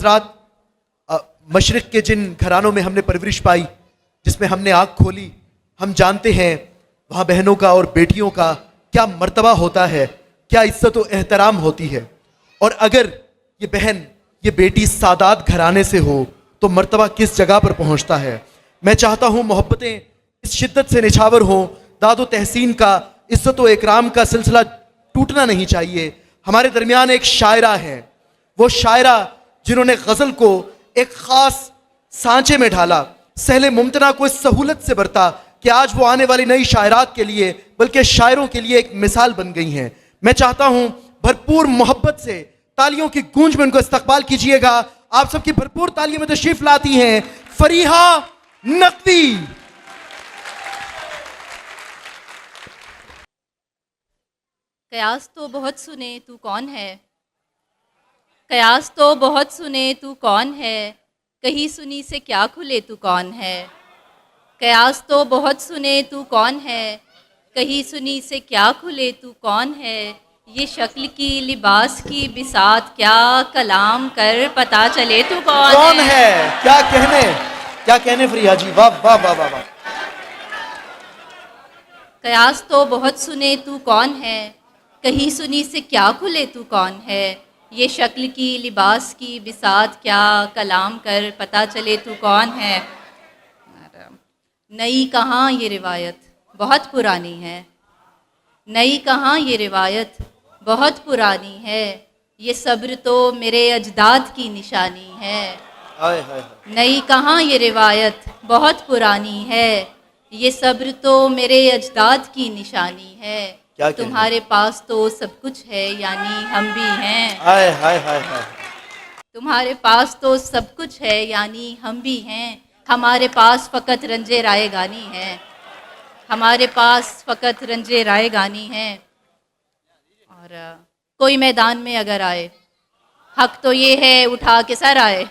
حضرات، مشرق کے جن گھرانوں میں ہم نے پرورش پائی، جس میں ہم نے آنکھ کھولی، ہم جانتے ہیں وہاں بہنوں کا اور بیٹیوں کا کیا مرتبہ ہوتا ہے، کیا عزت و احترام ہوتی ہے. اور اگر یہ بہن، یہ بیٹی سادات گھرانے سے ہو تو مرتبہ کس جگہ پر پہنچتا ہے. میں چاہتا ہوں محبتیں اس شدت سے نچھاور ہوں، داد و تحسین کا، عزت و اکرام کا سلسلہ ٹوٹنا نہیں چاہیے. ہمارے درمیان ایک شاعرہ ہیں، وہ شاعرہ جنہوں نے غزل کو ایک خاص سانچے میں ڈھالا، سہل ممتنع کو اس سہولت سے برتا کہ آج وہ آنے والی نئی شاعرات کے لیے بلکہ شاعروں کے لیے ایک مثال بن گئی ہیں. میں چاہتا ہوں بھرپور محبت سے تالیوں کی گونج میں ان کو استقبال کیجئے گا. آپ سب کی بھرپور تالیوں میں تشریف لاتی ہیں فریحہ نقوی. قیاس تو بہت سنے تو کون ہے، قیاس تو بہت سنے تو کون ہے، کہیں سنی سے کیا کھلے تو کون ہے. قیاس تو بہت سنے تو کون ہے، کہیں سنی سے کیا کھلے تو کون ہے. یہ شکل کی لباس کی بساط کیا، کلام کر پتہ چلے تو کون ہے. کیا کہنے فریحہ جی، واہ واہ واہ واہ. قیاس تو بہت سنے تو کون ہے، کہیں سنی سے کیا کھلے تو کون ہے. یہ شکل کی لباس کی بساط کیا، کلام کر پتہ چلے تو کون ہے. نئی کہاں یہ روایت بہت پرانی ہے، نئی کہاں یہ روایت بہت پرانی ہے. یہ صبر تو میرے اجداد کی نشانی ہے. نئی کہاں یہ روایت بہت پرانی ہے، یہ صبر تو میرے اجداد کی نشانی ہے. تمہارے پاس تو سب کچھ ہے یعنی ہم بھی ہیں. تمہارے پاس تو سب کچھ ہے یعنی ہم بھی ہیں. ہمارے پاس فقط رنج رائے گانی ہے، ہمارے پاس فقط رنج رائے گانی ہے. اور کوئی میدان میں اگر آئے، حق تو یہ ہے اٹھا کے سر آئے.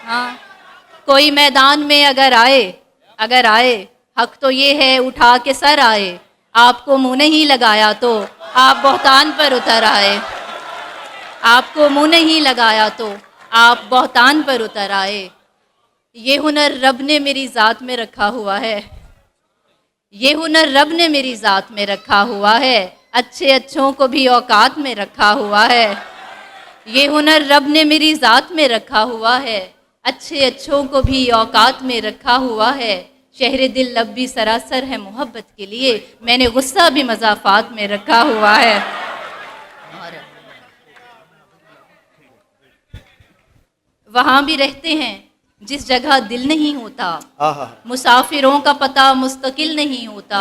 ہاں، کوئی میدان میں اگر آئے حق تو یہ ہے اٹھا کے سر آئے. آپ کو منہ نہیں لگایا تو آپ بہتان پر اتر آئے. آپ کو منہ نہیں لگایا تو آپ بہتان پر اتر آئے. یہ ہنر رب نے میری ذات میں رکھا ہوا ہے، یہ ہنر رب نے میری ذات میں رکھا ہوا ہے. اچھے اچھوں کو بھی اوقات میں رکھا ہوا ہے. یہ ہنر رب نے میری ذات میں رکھا ہوا ہے، اچھے اچھوں کو بھی اوقات میں رکھا ہوا ہے. شہر دل لب بھی سراسر ہے محبت کے لیے، میں نے غصہ بھی مضافات میں رکھا ہوا ہے. اور وہاں بھی رہتے ہیں جس جگہ دل نہیں ہوتا، مسافروں کا پتہ مستقل نہیں ہوتا.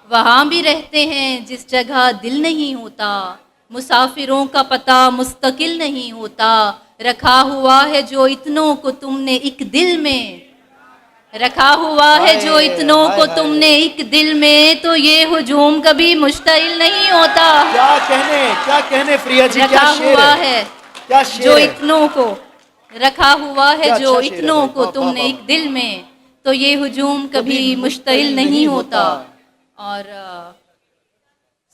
وہاں بھی رہتے ہیں جس جگہ دل نہیں ہوتا، مسافروں کا پتہ مستقل نہیں ہوتا. رکھا ہوا ہے جو اتنوں کو تم نے ایک دل میں، رکھا ہوا ہے جو اتنوں کو تم نے ایک دل میں، تو یہ ہجوم کبھی مشتعل نہیں ہوتا. کیا کہنے فریحہ جی، رکھا ہوا ہے جو اتنوں کو، رکھا ہوا ہے جو اتنوں کو تم نے ایک دل میں، تو یہ ہجوم کبھی مشتعل نہیں ہوتا. اور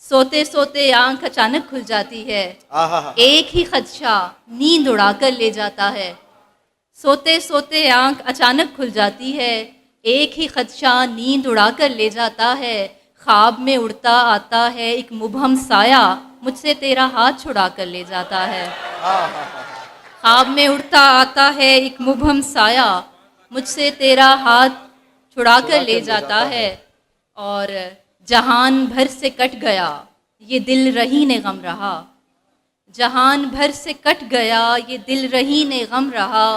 سوتے سوتے آنکھ اچانک کھل جاتی ہے، ایک ہی خدشہ نیند اڑا کر لے جاتا ہے. سوتے سوتے آنکھ اچانک کھل جاتی ہے، ایک ہی خدشہ نیند اڑا کر لے جاتا ہے. خواب میں اڑتا آتا ہے ایک مبہم سایہ، مجھ سے تیرا ہاتھ چھڑا کر لے جاتا ہے. خواب میں اڑتا آتا ہے ایک مبہم سایہ، مجھ سے تیرا ہاتھ چھڑا کر لے جاتا ہے. اور جہان بھر سے کٹ گیا یہ دل رہین غم رہا، جہان بھر سے کٹ گیا یہ دل رہین غم رہا.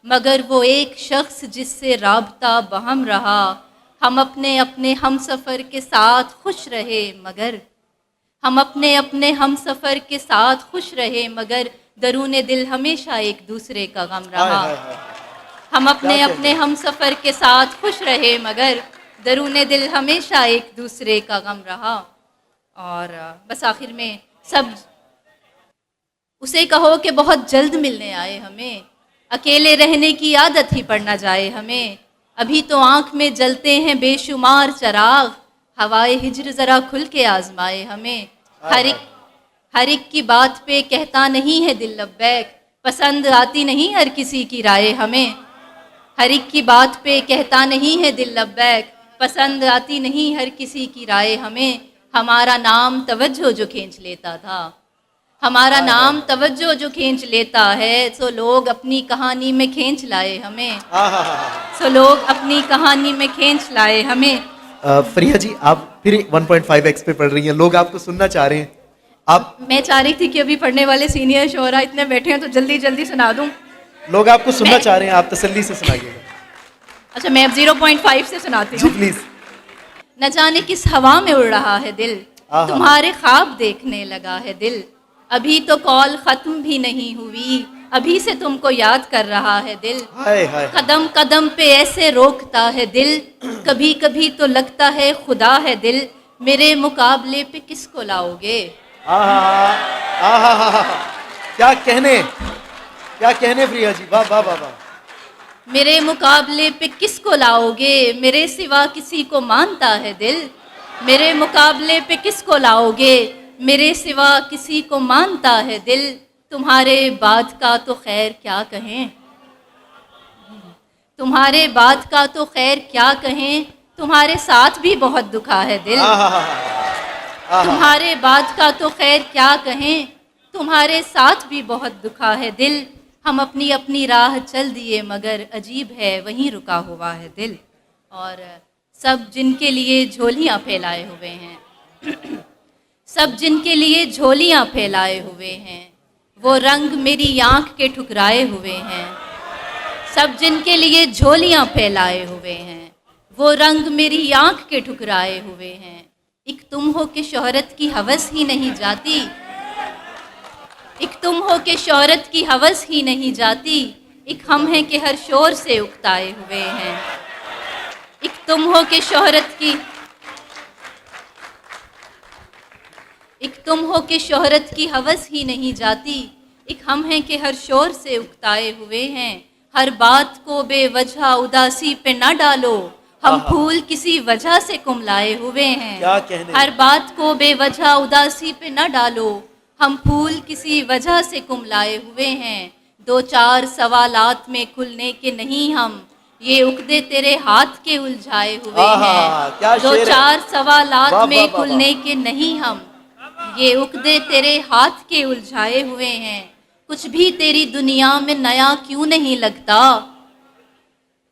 مگر وہ ایک شخص جس سے رابطہ بہم رہا، ہم اپنے ہم سفر کے ساتھ خوش رہے مگر، ہم اپنے ہم سفر کے ساتھ خوش رہے مگر، درون دل ہمیشہ ایک دوسرے کا غم رہا. ہم اپنے ہم سفر کے ساتھ خوش رہے مگر، درون دل ہمیشہ ایک دوسرے کا غم رہا. اور بس آخر میں سب اسے کہو کہ بہت جلد ملنے آئے ہمیں، اکیلے رہنے کی عادت ہی پڑ نہ جائے ہمیں. ابھی تو آنکھ میں جلتے ہیں بے شمار چراغ، ہوائے ہجر ذرا کھل کے آزمائے ہمیں. ہر ایک کی بات پہ کہتا نہیں ہے دل لبیک، پسند آتی نہیں ہر کسی کی رائے ہمیں، ہر ایک کی بات پہ کہتا نہیں ہے دل لبیک، پسند آتی نہیں ہر کسی کی رائے ہمیں، ہمارا نام توجہ جو کھینچ لیتا تھا، ہمارا نام توجہ جو کھینچ لیتا ہے، سو لوگ اپنی کہانی میں کھینچ لائے ہمیں، سو لوگ اپنی کہانی میں کھینچ لائے ہمیں۔ فریحہ جی آپ پھر 1.5x پہ پڑھ رہی ہیں، لوگ آپ کو سننا چاہ رہے ہیں، آپ میں چاہ رہی تھی کہ ابھی پڑھنے والے سینئر شعراء اتنے بیٹھے ہیں تو جلدی جلدی سنا دوں۔ لوگ آپ کو سننا چاہ رہے ہیں، آپ تسلی سے سنائیے گا۔ اچھا میں اب 0.5 سے سناتی جی ہوں۔ پلیز۔ نہ جانے کس ہوا میں اڑ رہا ہے دل، تمہارے خواب دیکھنے لگا ہے دل، ابھی تو کال ختم بھی نہیں ہوئی، ابھی سے تم کو یاد کر رہا ہے دل، ہائے ہائے قدم قدم پہ ایسے روکتا ہے دل، کبھی کبھی تو لگتا ہے خدا ہے دل، میرے مقابلے پہ کس کو لاؤ گے؟ کیا کہنے فریحہ جی، واہ واہ واہ واہ۔ میرے مقابلے پہ کس کو لاؤ گے؟ میرے سوا کسی کو مانتا ہے دل، میرے مقابلے پہ کس کو لاؤ گے؟ میرے سوا کسی کو مانتا ہے دل، تمہارے بعد کا تو خیر کیا کہیں، تمہارے بعد کا تو خیر کیا کہیں، تمہارے ساتھ بھی بہت دکھا ہے دل، تمہارے بعد کا تو خیر کیا کہیں، تمہارے ساتھ بھی بہت دکھا ہے دل، ہم اپنی اپنی راہ چل دیے مگر عجیب ہے وہیں رکا ہوا ہے دل۔ اور سب جن کے لیے جھولیاں پھیلائے ہوئے ہیں، سب جن کے لیے جھولیاں پھیلائے ہوئے ہیں، وہ رنگ میری آنکھ کے ٹھکرائے ہوئے ہیں، سب جن کے لیے جھولیاں پھیلائے ہوئے ہیں، وہ رنگ میری آنکھ کے ٹھکرائے ہوئے ہیں، ایک تم ہو کہ شہرت کی ہوس ہی نہیں جاتی، ایک تم ہو کہ شہرت کی ہوس ہی نہیں جاتی، ایک ہم ہیں کہ ہر شور سے اکتائے ہوئے ہیں، ایک تم ہو کہ شہرت کی، ایک تم ہو کہ شہرت کی ہوس ہی نہیں جاتی، ایک ہم ہیں کہ ہر شور سے اکتائے ہوئے ہیں، ہر بات کو بے وجہ اداسی پہ نہ ڈالو، ہم پھول کسی وجہ سے کملائے ہوئے ہیں، ہر بات کو بے وجہ اداسی پہ نہ ڈالو، ہم پھول کسی وجہ سے کملائے ہوئے ہیں، دو چار سوالات میں کھلنے کے نہیں ہم، یہ عقدے تیرے ہاتھ کے الجھائے ہوئے ہیں، دو چار سوالات میں کھلنے کے نہیں ہم، یہ عقدے تیرے ہاتھ کے الجھائے ہوئے ہیں، کچھ بھی تیری دنیا میں نیا کیوں نہیں لگتا،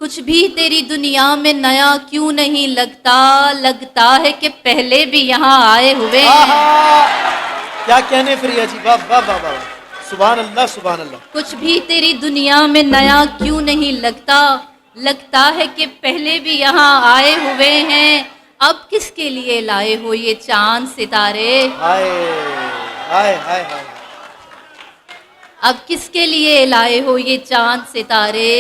کچھ بھی تیری دنیا میں نیا کیوں نہیں لگتا، لگتا ہے کہ پہلے بھی یہاں آئے ہوئے ہیں۔ کیا کہنے فریحہ جی، واہ واہ واہ واہ، سبحان اللہ سبحان اللہ۔ کچھ بھی تیری دنیا میں نیا کیوں نہیں لگتا، لگتا ہے کہ پہلے بھی یہاں آئے ہوئے ہیں، اب کس کے لیے لائے ہو یہ چاند ستارے، ہائے ہائے ہائے ہائے، اب کس کے لیے لائے ہو یہ چاند ستارے،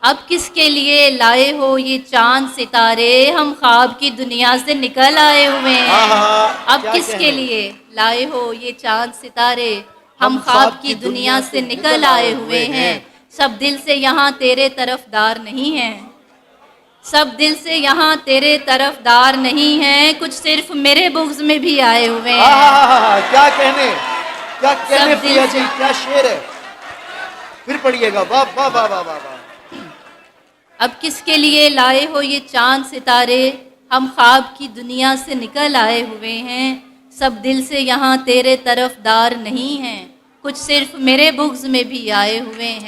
اب کس کے لیے لائے ہو یہ چاند ستارے، ہم خواب کی دنیا سے نکل آئے ہوئے ہیں، اب کس کے لیے لائے ہو یہ چاند ستارے، ہم خواب کی دنیا سے نکل آئے ہوئے ہیں، سب دل سے یہاں تیرے طرف دار نہیں ہیں، سب دل سے یہاں تیرے طرف دار نہیں ہیں، کچھ صرف میرے بغض میں بھی آئے ہوئے ہیں۔ کیا کہنے فریحہ جی، کیا شعر ہے، پھر پڑھیے گا، واہ واہ واہ واہ واہ۔ اب کس کے لیے لائے ہو یہ چاند ستارے، ہم خواب کی دنیا سے نکل آئے ہوئے ہیں، سب دل سے یہاں تیرے طرف دار نہیں ہیں، کچھ صرف میرے بغض میں بھی آئے ہوئے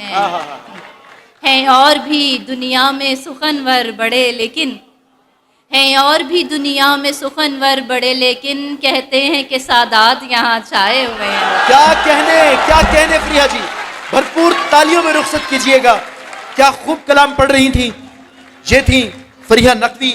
ہیں اور بھی دنیا میں سخنور بڑے لیکن، ہیں اور بھی دنیا میں سخنور بڑے لیکن، کہتے ہیں کہ سادات یہاں چھائے ہوئے ہیں۔ کیا کہنے فریحہ جی، بھرپور تالیوں میں رخصت کیجئے گا، کیا خوب کلام پڑھ رہی تھیں، یہ تھیں فریحہ نقوی۔